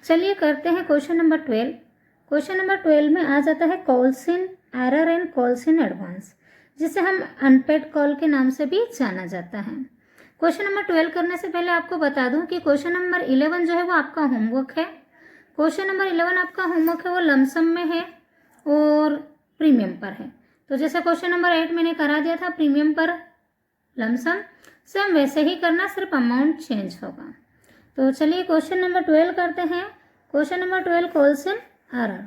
चलिए करते हैं क्वेश्चन नंबर 12। क्वेश्चन नंबर 12 में आ जाता है calls in error and calls in advance, जिसे हम अनपेड कॉल के नाम से भी जाना जाता है। क्वेश्चन नंबर 12 करने से पहले आपको बता दूं कि क्वेश्चन नंबर 11 जो है वो आपका होमवर्क है। क्वेश्चन नंबर 11 आपका होमवर्क है वो लमसम में है और प्रीमियम पर है। तो जैसे क्वेश्चन नंबर 8 मैंने करा दिया था प्रीमियम पर लमसम, सेम वैसे ही करना, सिर्फ अमाउंट चेंज होगा। तो चलिए क्वेश्चन नंबर 12 करते हैं। Question number 12 calls in error.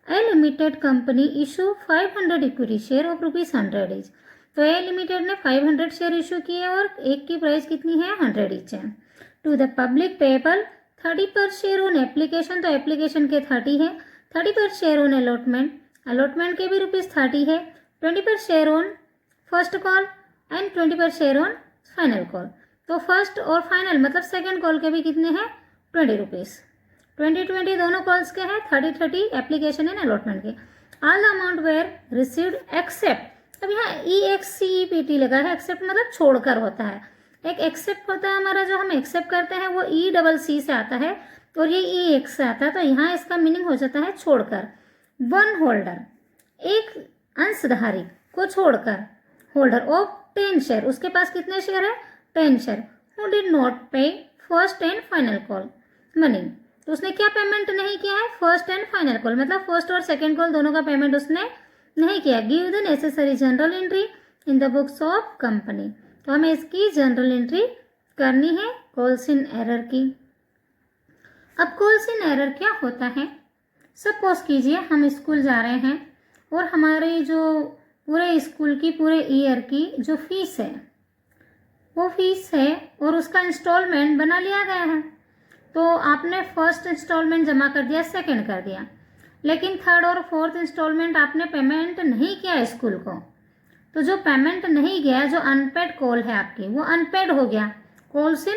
A limited company issue 500 equity share of ₹100 each. तो ए लिमिटेड ने 500 शेयर इशू किए और एक की प्राइस कितनी है 100 ईच है। टू द पब्लिक पेबल 30 पर शेयर ऑन एप्लीकेशन, तो एप्लीकेशन के 30 है, 30 पर शेयर ऑन अलॉटमेंट, अलॉटमेंट के भी ₹30 है, 20 पर share on first call and 20 पर शेयर ऑन फाइनल कॉल। तो फर्स्ट और फाइनल मतलब सेकंड कॉल के भी कितने हैं 20 रुपीज़। 20 दोनों कॉल्स के हैं, 30 एप्लीकेशन एंड अलॉटमेंट के। All the amount were received except, अब यहाँ EXCEPT लगा है, एक्सेप्ट मतलब छोड़कर होता है। एक एक्सेप्ट होता है हमारा जो हम एक्सेप्ट करते हैं वो ECC से आता है और ये EX से आता है, तो यहाँ इसका मीनिंग हो जाता है छोड़कर। वन होल्डर, एक अंशधारी को छोड़कर, होल्डर ऑफ 10 शेयर, उसके पास कितने शेयर है 10 शेयर, हु डिड नॉट पे first and final call money, तो उसने क्या पेमेंट नहीं किया है फर्स्ट एंड फाइनल कॉल, मतलब फर्स्ट और सेकंड कॉल दोनों का पेमेंट उसने नहीं किया। Give the necessary general entry in the books of company, तो हमें इसकी जनरल एंट्री करनी है कॉल्स इन एरर की। अब कॉल्स इन एरर क्या होता है, सपोज कीजिए हम स्कूल जा रहे हैं और हमारे जो पूरे स्कूल की पूरे ईयर की जो फीस है वो फीस है और उसका इंस्टॉलमेंट बना लिया गया है। तो आपने फर्स्ट इंस्टॉलमेंट जमा कर दिया, सेकंड कर दिया, लेकिन थर्ड और फोर्थ इंस्टॉलमेंट आपने पेमेंट नहीं किया स्कूल को। तो जो पेमेंट नहीं गया, जो अनपेड कॉल है आपकी, वो अनपेड हो गया, कॉल्स इन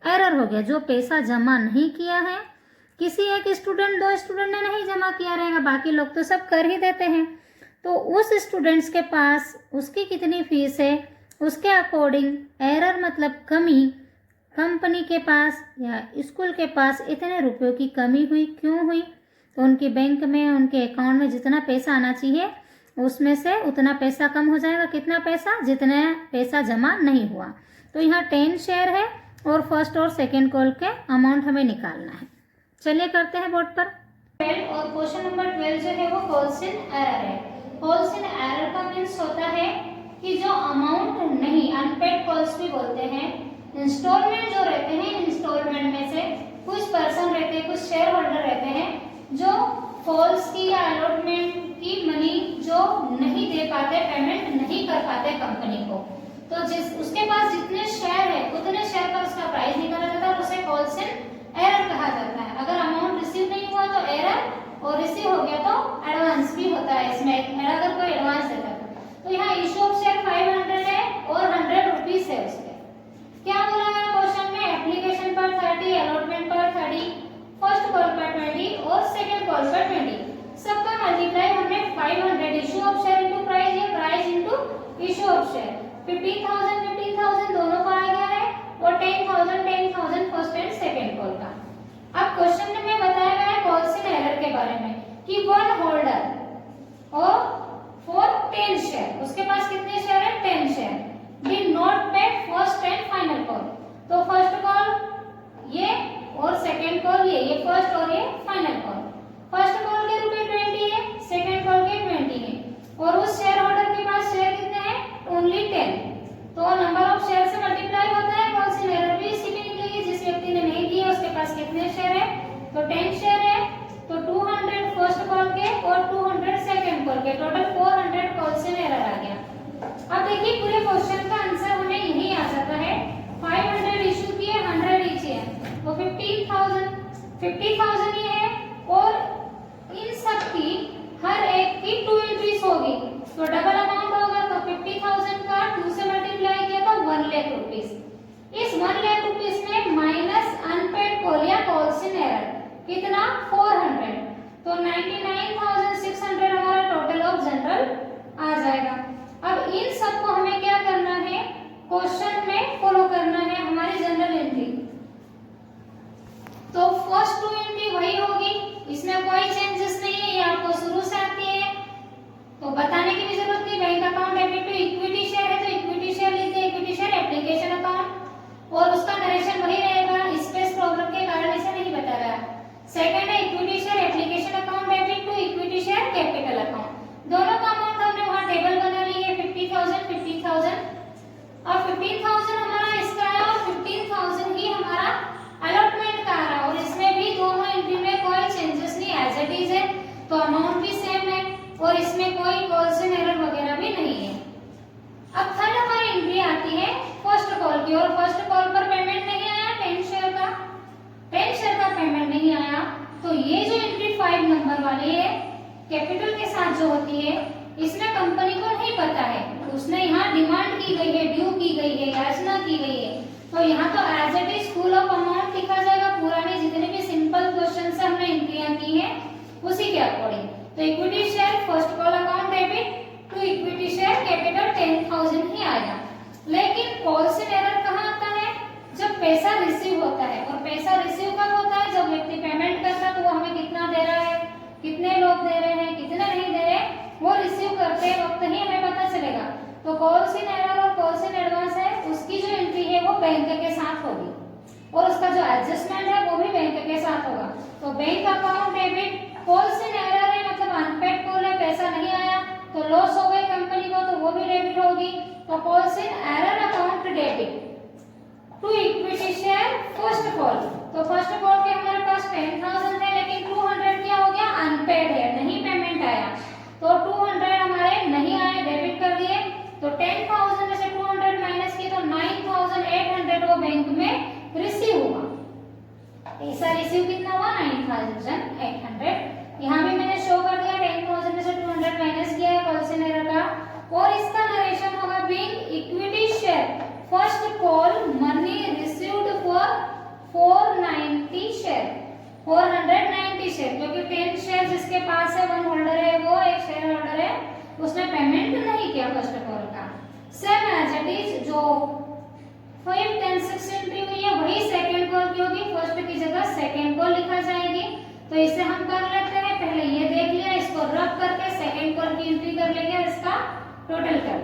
एरर हो गया। जो पैसा जमा नहीं किया है, किसी एक स्टूडेंट 2 स्टूडेंट ने नहीं जमा किया रहेगा, बाकी लोग तो सब कर ही देते हैं। तो उस स्टूडेंट्स के पास उसकी कितनी फीस है उसके अकॉर्डिंग एरर मतलब कमी, कंपनी के पास या स्कूल के पास इतने रुपयों की कमी हुई, क्यों हुई, तो उनके बैंक में उनके अकाउंट में जितना पैसा आना चाहिए उसमें से उतना पैसा कम हो जाएगा। कितना पैसा, जितना पैसा जमा नहीं हुआ। तो यहाँ 10 शेयर है और फर्स्ट और सेकेंड कॉल के अमाउंट हमें निकालना है। चलिए करते हैं बोर्ड पर। 12 और क्वेश्चन नंबर 12 जो है वो कॉल्स इन एरर है। कॉल्स इन एरर का मीन्स होता है कि जो अमाउंट नहीं, अनपेड कॉल्स भी बोलते हैं, इंस्टॉलमेंट जो रहते हैं, इंस्टॉलमेंट में से कुछ पर्सन रहते हैं, कुछ शेयर होल्डर रहते हैं जो कॉल्स की या अलॉटमेंट की मनी जो नहीं दे पाते, पेमेंट नहीं कर पाते कंपनी को। तो जिस उसके पास जितने शेयर है उतने शेयर पर उसका प्राइस निकाला जाता है और उसे कॉल्स इन एरर कहा जाता है। अगर अमाउंट रिसीव नहीं हुआ तो एरर, और रिसीव हो गया तो एडवांस भी होता है इसमें, अगर कोई एडवांस देता है। तो यहाँ इशू ऑफ शेयर 500 है और 100 रुपीज है उसके। क्या बोला है क्वेश्चन में, एप्लीकेशन पर 30, अलॉटमेंट पर 30, फर्स्ट कॉल पर 20 और सेकंड कॉल पर 20, सबका मल्टीप्लाई हमने 500 issue of share into price या price into issue of share, 15,000 दोनों का आ गया है और 10,000 फर्स्ट एंड सेकंड कॉल का। अब क्वेश्चन में बताया गया है कॉल्स इन एरर के बारे में कि वन होल्डर और फॉर 10 शेयर, उसके पास कितने शेयर है 10 शेयर, डिड नॉट पे फर्स्ट एंड फाइनल कॉल। तो फर्स्ट कॉल ये और सेकंड कॉल ये फर्स्ट और ये फाइनल कॉल। फर्स्ट कॉल के ₹20 है, सेकंड कॉल के 20 है और उस शेयर होल्डर के पास शेयर कितने हैं ओनली 10। तो नंबर ऑफ शेयर से मल्टीप्लाई होता है, कॉल्स इन एरर भी इसी पे निकलेगी। जिस व्यक्ति ने नहीं दिया उसके पास कितने शेयर है तो 10 शेयर है, तो 200 फर्स्ट कॉल के और 200 सेकंड कॉल के, टोटल 400 कॉल्स इन एरर आ गया। अब देखिए पूरे क्वेश्चन का आंसर हमें यही आ जाता है। 500 इशू किए, 100 ईच है, तो 50,000 ये है और इन सब की हर एक की 2 एंट्रीज होगी, तो डबल अमाउंट होगा। तो 50,000 का 2 से मल्टीप्लाई किया तो 1 लाख रुपीज। इस 1 लाख रुपीज में माइनस अनपेड कॉल या कॉल्स इन एरर कितना 400, तो 99,600 हमारा टोटल ऑफ जनरल आ जाएगा। अब इन सबको हमें क्या करना है, क्वेश्चन में फॉलो करना है हमारी जनरल एंट्री। तो फर्स्ट 2 एंट्री वही टाइम नंबर वाली है कैपिटल के साथ जो होती है, इसमें कंपनी को नहीं पता है, उसने यहाँ डिमांड की गई है, ड्यू की गई है, याचना की गई है, तो यहाँ तो as it is full of amount लिखा जाएगा। पुराने जितने भी सिंपल क्वेश्चन से हमने एंट्रियां की है उसी के अकॉर्डिंग। तो equity share first call account debit to equity share capital 10,000 ही आएगा। लेकिन कॉल्सन एरर कहाँ आता है? जब पैसा रिसीव होता है, और पैसा रिसीव कब होता है? जब व्यक्ति पेमेंट करता है तो वो हमें कितना दे रहा है, कितने लोग दे रहे हैं, कितने नहीं दे रहे, वो रिसीव करते वक्त ही हमें पता चलेगा। तो कॉल्सन एरर और कॉल्सन एडवांस है, उसकी जो एंट्री है वो बैंक के साथ होगी, और उसका जो एडजस्टमेंट है वो भी बैंक के साथ होगा। तो bank account debit, calls in arrear है मतलब अनपेड कॉल है, पैसा नहीं आया तो लॉस हो गई कंपनी को, तो वो भी डेबिट होगी। तो calls in arrear account debit to equity share first call. तो फर्स्ट कॉल के हमारे पास 10,000 है, लेकिन 200 क्या हो गया? अनपेड है, नहीं पेमेंट आया, तो 200 हमारे नहीं आए, डेबिट कर दिए। तो 10,000 में से 200 माइनस किए तो 9,800 वो बैंक में रिसीव हुआ। पैसा रिसीव कितना हुआ? 9,800। यहाँ भी मैंने शो कर दिया 10,000 में से 200 माइनस किया है कॉल्सन एरर का, और इसका नरेशन होगा being equity share first call money received for 490 share, 490 share, क्योंकि 10 शेयर जिसके पास है, 1 होल्डर है, वो एक शेयर होल्डर है, उसने पेमेंट नहीं किया फर्स्ट कॉल का। सेम एज इट इज जो 5, 10, 6 एंट्री हुई है वही सेकंड कॉल की होगी, फर्स्ट की जगह सेकंड कॉल लिखा जाएगी। तो इसे हम कर लेते हैं, पहले ये देख लिया, इसको रब करके सेकंड कॉल की एंट्री कर लेंगे और इसका टोटल करते हैं।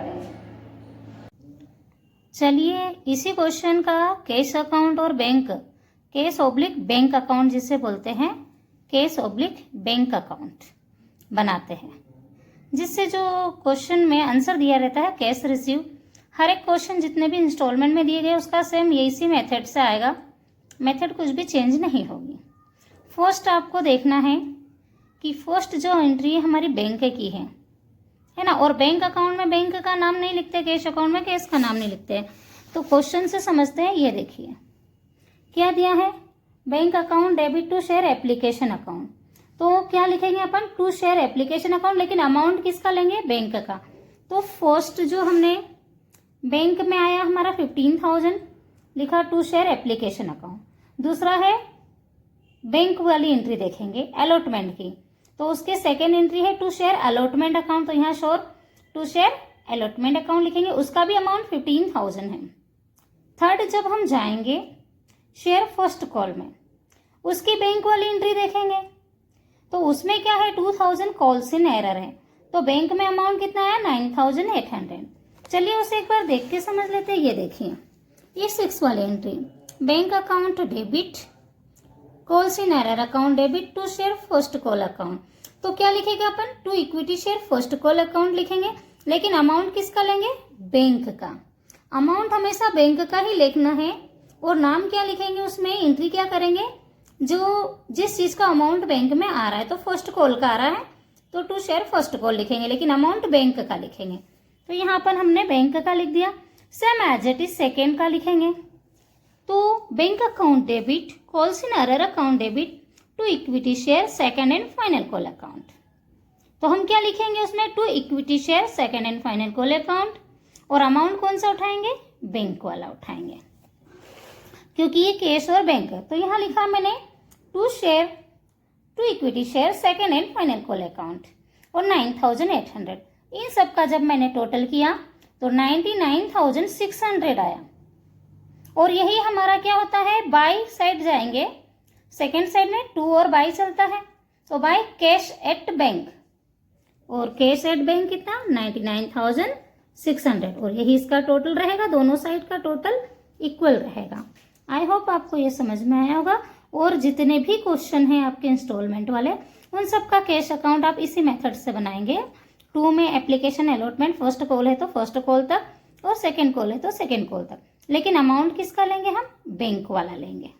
चलिए इसी क्वेश्चन का कैश अकाउंट और bank, cash oblique bank account जिसे बोलते हैं, कैश ऑब्लिक बैंक अकाउंट बनाते हैं, जिससे जो क्वेश्चन में आंसर दिया रहता है कैश रिसीव, हर एक क्वेश्चन जितने भी इंस्टॉलमेंट में दिए गए उसका सेम इसी मेथड से आएगा, मेथड कुछ भी चेंज नहीं होगी। फर्स्ट आपको देखना है कि फर्स्ट जो एंट्री हमारी बैंक की है ना, और बैंक अकाउंट में बैंक का नाम नहीं लिखते, कैश अकाउंट में कैश का नाम नहीं लिखते। तो क्वेश्चन से समझते हैं, ये देखिए क्या दिया है, bank account debit to share application account. तो क्या लिखेंगे अपन? टू शेयर एप्लीकेशन अकाउंट, लेकिन अमाउंट किसका लेंगे? बैंक का। तो फर्स्ट जो हमने बैंक में आया हमारा 15,000 लिखा टू शेयर एप्लीकेशन अकाउंट। दूसरा है बैंक वाली एंट्री देखेंगे अलॉटमेंट की, तो उसके सेकेंड एंट्री है टू शेयर अलॉटमेंट अकाउंट, तो यहाँ sure to share allotment account लिखेंगे, उसका भी अमाउंट 15,000 है। थर्ड जब हम जाएंगे शेयर फर्स्ट कॉल में, उसकी बैंक वाली एंट्री देखेंगे, तो उसमें क्या है? 2,000 कॉल्सन एरर है, तो बैंक में अमाउंट कितना है? 9,800। चलिए उसे एक बार देख के समझ लेते हैं। ये देखिए ये 6 वाली entry, bank account debit calls in arrear account debit to share first call account. तो क्या लिखेगा अपन? To equity share first call account लिखेंगे, लेकिन अमाउंट किसका लेंगे? बैंक का। अमाउंट हमेशा बैंक का ही लिखना है, और नाम क्या लिखेंगे उसमें? एंट्री क्या करेंगे? जो जिस चीज का अमाउंट बैंक में आ रहा है, तो फर्स्ट कॉल का आ रहा है तो टू शेयर फर्स्ट कॉल लिखेंगे, लेकिन अमाउंट बैंक का लिखेंगे। तो यहाँ पर हमने बैंक का लिख दिया। Same as it is second का लिखेंगे, तो bank account debit calls in arrear account debit to equity share second and final call account. तो हम क्या लिखेंगे उसमें? To equity share second and final call account, और अमाउंट कौन सा उठाएंगे? बैंक वाला उठाएंगे, क्योंकि ये कैश और बैंक है। तो यहाँ लिखा मैंने to equity share second and final call account और 9,800। इन सब का जब मैंने टोटल किया तो 99,600 आया। और यही हमारा क्या होता है? बाई साइड जाएंगे, सेकेंड साइड में टू और बाई चलता है, तो बाई कैश एट बैंक, और कैश एट बैंक कितना? 99,600, और यही इसका टोटल रहेगा, दोनों साइड का टोटल इक्वल रहेगा। आई होप आपको ये समझ में आया होगा। और जितने भी क्वेश्चन हैं आपके इंस्टॉलमेंट वाले, उन सब का कैश अकाउंट आप इसी मेथड से बनाएंगे। 2 में एप्लीकेशन अलॉटमेंट, फर्स्ट कॉल है तो फर्स्ट कॉल तक, और सेकेंड कॉल है तो सेकेंड कॉल तक, लेकिन अमाउंट किसका लेंगे हम? बैंक वाला लेंगे।